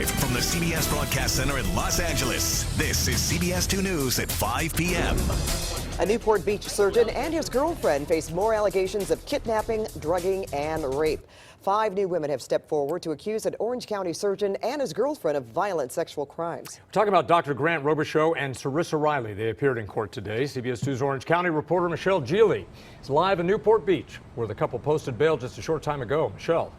Live from the CBS Broadcast Center in Los Angeles, this is CBS2 News at 5 p.m. A Newport Beach surgeon and his girlfriend face more allegations of kidnapping, drugging, and rape. 5 new women have stepped forward to accuse an Orange County surgeon and his girlfriend of violent sexual crimes. We're talking about Dr. Grant Robicheaux and Sarissa Riley. They appeared in court today. CBS 2's Orange County reporter Michelle Geely is live in Newport Beach, where the couple posted bail just a short time ago. Michelle.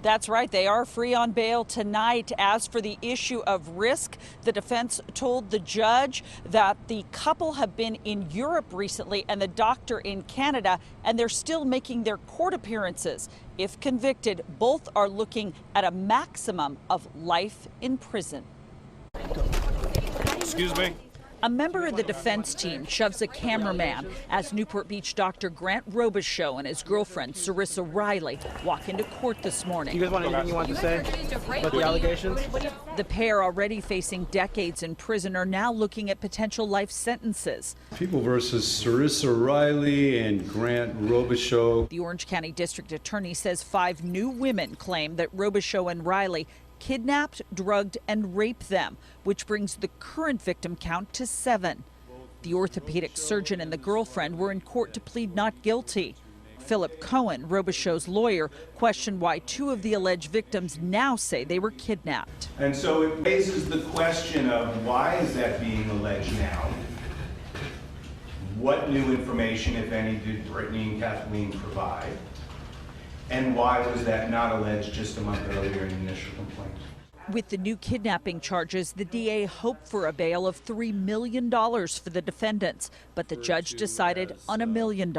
That's right. They are free on bail tonight. As for the issue of risk, the defense told the judge that the couple have been in Europe recently and the doctor in Canada, and they're still making their court appearances. If convicted, both are looking at a maximum of life in prison. Excuse me. A member of the defense team shoves a cameraman as Newport Beach Dr. Grant Robicheaux and his girlfriend Sarissa Riley walk into court this morning. You guys want anything you want to say about the allegations? The pair, already facing decades in prison, are now looking at potential life sentences. People versus Sarissa Riley and Grant Robicheaux. The Orange County District Attorney says 5 new women claim that Robicheaux and Riley kidnapped, drugged, and raped them, which brings the current victim count to 7. The orthopedic surgeon and the girlfriend were in court to plead not guilty. Philip Cohen, Robicheaux's lawyer, questioned why 2 of the alleged victims now say they were kidnapped. And so it raises the question of why is that being alleged now? What new information, if any, did Brittany and Kathleen provide? And why was that not alleged just a month earlier in the initial complaint? With the new kidnapping charges, the DA hoped for a bail of $3 million for the defendants, but the judge decided on $1 million.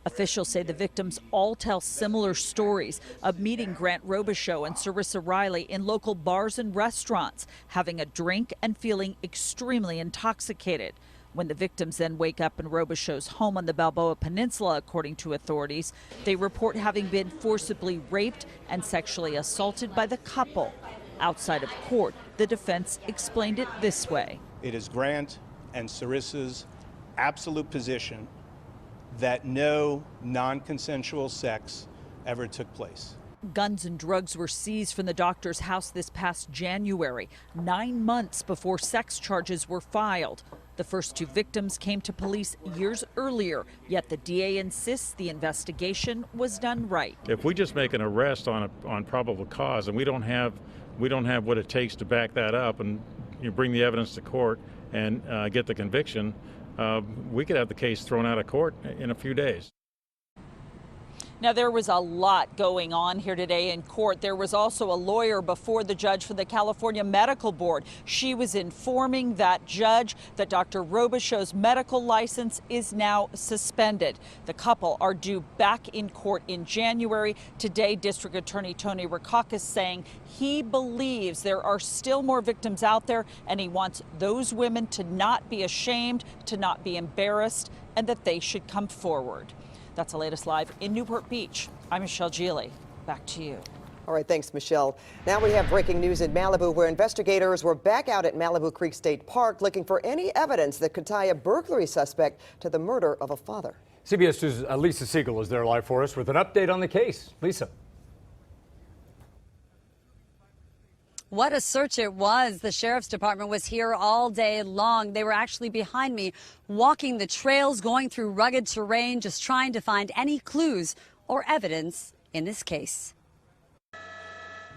Officials say the victims all tell similar stories of meeting Grant Robicheaux and Sarissa Riley in local bars and restaurants, having a drink and feeling extremely intoxicated. When the victims then wake up in Robicheaux's home on the Balboa Peninsula, according to authorities, they report having been forcibly raped and sexually assaulted by the couple. Outside of court, the defense explained it this way. It is Grant and Sarissa's absolute position that no non-consensual sex ever took place. Guns and drugs were seized from the doctor's house this past January, 9 months before sex charges were filed. The first 2 victims came to police years earlier, yet the DA insists the investigation was done right. If we just make an arrest on probable cause and we don't have what it takes to back that up and you bring the evidence to court and get the conviction, we could have the case thrown out of court in a few days. Now, there was a lot going on here today in court. There was also a lawyer before the judge for the California Medical Board. She was informing that judge that Dr. Robicheaux's medical license is now suspended. The couple are due back in court in January. Today, District Attorney Tony Rackauckus saying he believes there are still more victims out there, and he wants those women to not be ashamed, to not be embarrassed, and that they should come forward. That's the latest live in Newport Beach. I'm Michelle Geely. Back to you. All right, thanks, Michelle. Now we have breaking news in Malibu, where investigators were back out at Malibu Creek State Park looking for any evidence that could tie a burglary suspect to the murder of a father. CBS 2's Lisa Siegel is there live for us with an update on the case. Lisa. What a search it was. The sheriff's department was here all day long. They were actually behind me, walking the trails, going through rugged terrain, just trying to find any clues or evidence in this case.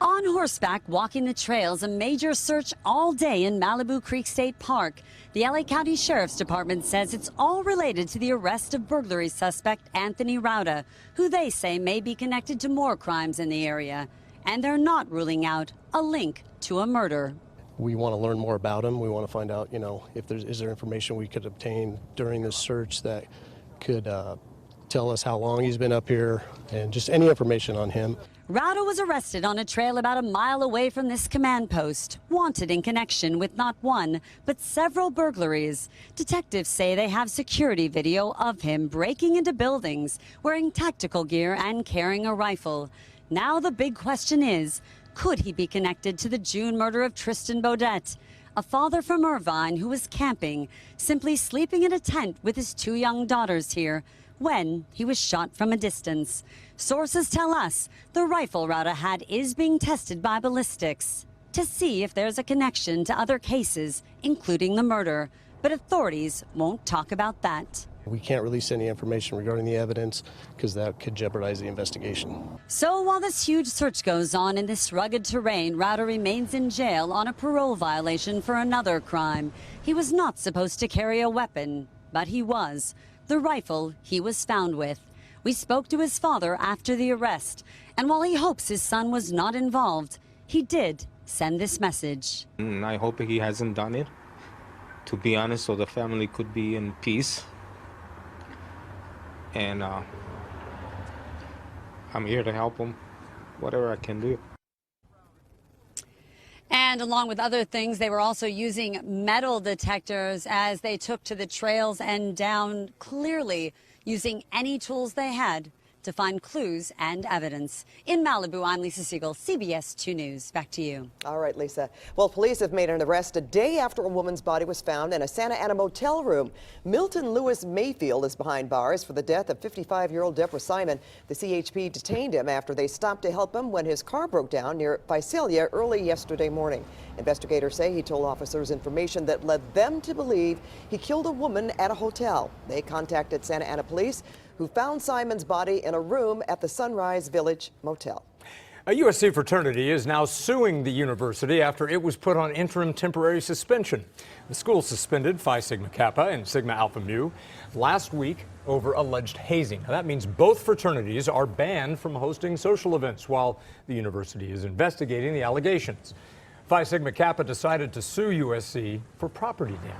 On horseback, walking the trails, a major search all day in Malibu Creek State Park. The LA County Sheriff's Department says it's all related to the arrest of burglary suspect Anthony Rauda, who they say may be connected to more crimes in the area. And they're not ruling out a link to a murder. We want to learn more about him. We want to find out, if is there information we could obtain during this search that could tell us how long he's been up here and just any information on him. Rauda was arrested on a trail about a mile away from this command post, wanted in connection with not one, but several burglaries. Detectives say they have security video of him breaking into buildings, wearing tactical gear and carrying a rifle. Now the big question is, could he be connected to the June murder of Tristan Beaudet, a father from Irvine who was camping, simply sleeping in a tent with his 2 young daughters here, when he was shot from a distance. Sources tell us the rifle Rauda had is being tested by ballistics to see if there's a connection to other cases, including the murder. But authorities won't talk about that. We can't release any information regarding the evidence because that could jeopardize the investigation. So while this huge search goes on in this rugged terrain, Rauda remains in jail on a parole violation for another crime. He was not supposed to carry a weapon, but he was. The rifle he was found with. We spoke to his father after the arrest, and while he hopes his son was not involved, he did send this message. I hope he hasn't done it, to be honest, so the family could be in peace. And I'm here to help him, whatever I can do. And along with other things, they were also using metal detectors as they took to the trails and down, clearly using any tools they had to find clues and evidence. In Malibu, I'm Lisa Siegel, CBS 2 News. Back to you. All right, Lisa. Well, police have made an arrest a day after a woman's body was found in a Santa Ana motel room. Milton Lewis Mayfield is behind bars for the death of 55-year-old Deborah Simon. The CHP detained him after they stopped to help him when his car broke down near Visalia early yesterday morning. Investigators say he told officers information that led them to believe he killed a woman at a hotel. They contacted Santa Ana police, who found Simon's body in a room at the Sunrise Village Motel. A USC fraternity is now suing the university after it was put on interim temporary suspension. The school suspended Phi Sigma Kappa and Sigma Alpha Mu last week over alleged hazing. Now, that means both fraternities are banned from hosting social events while the university is investigating the allegations. Phi Sigma Kappa decided to sue USC for property damage.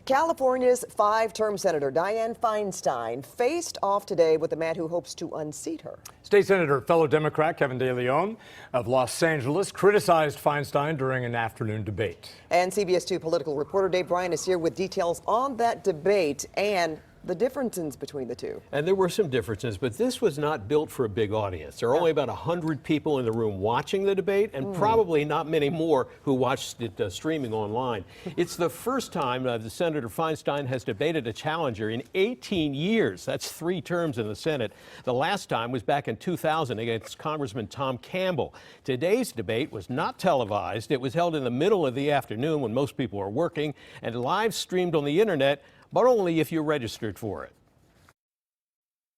California's 5-term Senator Dianne Feinstein faced off today with a man who hopes to unseat her. State Senator, fellow Democrat Kevin de León of Los Angeles criticized Feinstein during an afternoon debate. And CBS 2 political reporter Dave Bryan is here with details on that debate and the differences between the two. And there were some differences, but this was not built for a big audience. There are only about 100 people in the room watching the debate, and probably not many more who watched it streaming online. It's the first time that Senator Feinstein has debated a challenger in 18 years. That's 3 terms in the Senate. The last time was back in 2000 against Congressman Tom Campbell. Today's debate was not televised. It was held in the middle of the afternoon when most people are working and live streamed on the internet, but only if you're registered for it.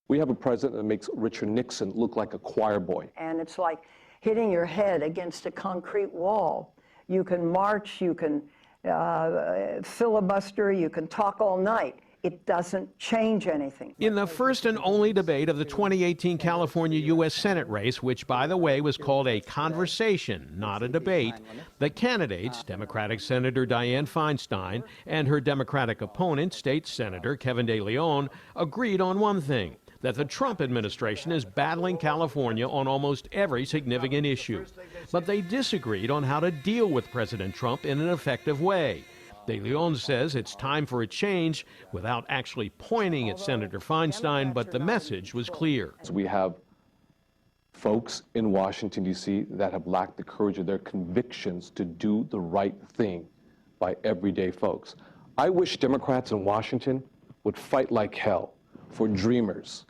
We have a president that makes Richard Nixon look like a choir boy. And it's like hitting your head against a concrete wall. You can march, you can filibuster, you can talk all night. It doesn't change anything. In the first and only debate of the 2018 California U.S. Senate race, which, by the way, was called a conversation, not a debate, the candidates, Democratic Senator Dianne Feinstein and her Democratic opponent, State Senator Kevin de León, agreed on one thing, that the Trump administration is battling California on almost every significant issue. But they disagreed on how to deal with President Trump in an effective way. De León says it's time for a change without actually pointing at Senator Feinstein, but the message was clear. We have folks in Washington, D.C. that have lacked the courage of their convictions to do the right thing by everyday folks. I wish Democrats in Washington would fight like hell for dreamers,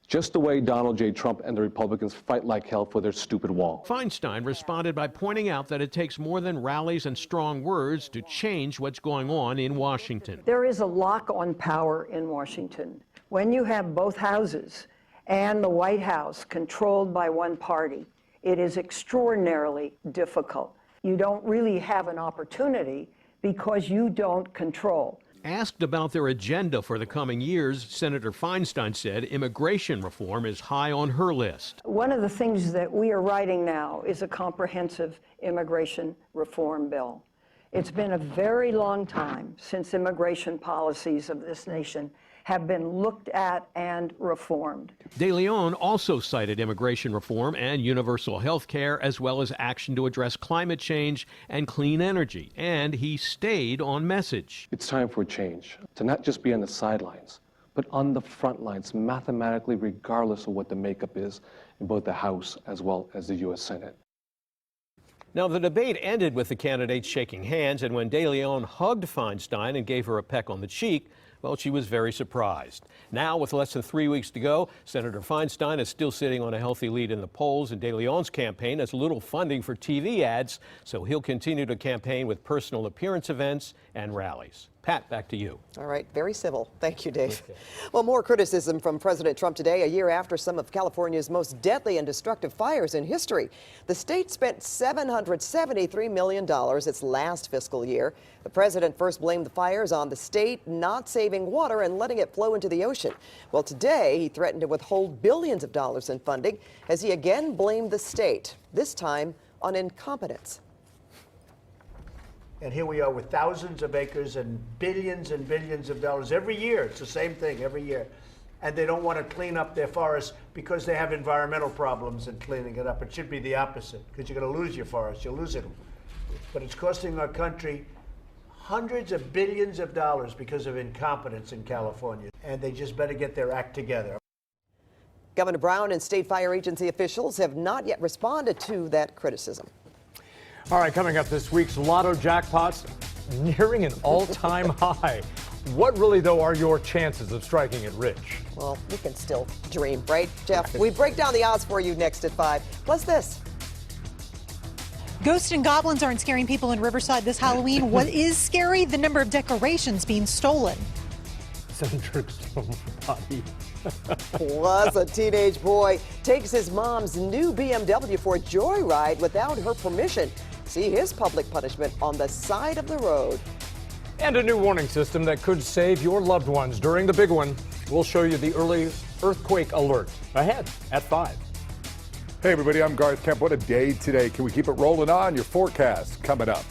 just the way Donald J. Trump and the Republicans fight like hell for their stupid wall. Feinstein responded by pointing out that it takes more than rallies and strong words to change what's going on in Washington. There is a lock on power in Washington. When you have both houses and the White House controlled by one party, it is extraordinarily difficult. You don't really have an opportunity because you don't control. Asked about their agenda for the coming years, Senator Feinstein said immigration reform is high on her list. One of the things that we are writing now is a comprehensive immigration reform bill. It's been a very long time since immigration policies of this nation have been looked at and reformed. De León also cited immigration reform and universal health care, as well as action to address climate change and clean energy. And he stayed on message. It's time for a change, to not just be on the sidelines, but on the front lines, mathematically, regardless of what the makeup is in both the House as well as the U.S. Senate. Now, the debate ended with the candidates shaking hands, and when De León hugged Feinstein and gave her a peck on the cheek, Well, she was very surprised. Now, with less than 3 weeks to go, Senator Feinstein is still sitting on a healthy lead in the polls, and de León's campaign has little funding for TV ads, so he'll continue to campaign with personal appearance events and rallies. Pat, back to you. All right, very civil. Thank you, Dave. Okay. Well, more criticism from President Trump today, a year after some of California's most deadly and destructive fires in history. The state spent $773 million its last fiscal year. The president first blamed the fires on the state not saving water and letting it flow into the ocean. Well, today he threatened to withhold billions of dollars in funding as he again blamed the state, this time on incompetence. And here we are with thousands of acres and billions of dollars every year. It's the same thing every year. And they don't want to clean up their forests because they have environmental problems in cleaning it up. It should be the opposite, because you're going to lose your forests. You'll lose it. But it's costing our country hundreds of billions of dollars because of incompetence in California. And they just better get their act together. Governor Brown and state fire agency officials have not yet responded to that criticism. All right, coming up this week's Lotto jackpots nearing an all-time high. What really, though, are your chances of striking it rich? Well, we can still dream, right, Jeff? We break down the odds for you next at 5. Plus this. Ghosts and goblins aren't scaring people in Riverside this Halloween. What is scary? The number of decorations being stolen. Senator Stone's body. Plus, a teenage boy takes his mom's new BMW for a joyride without her permission. See his public punishment on the side of the road. And a new warning system that could save your loved ones during the big one. We'll show you the early earthquake alert ahead at 5. Hey, everybody, I'm Garth Kemp. What a day today. Can we keep it rolling on? Your forecast coming up.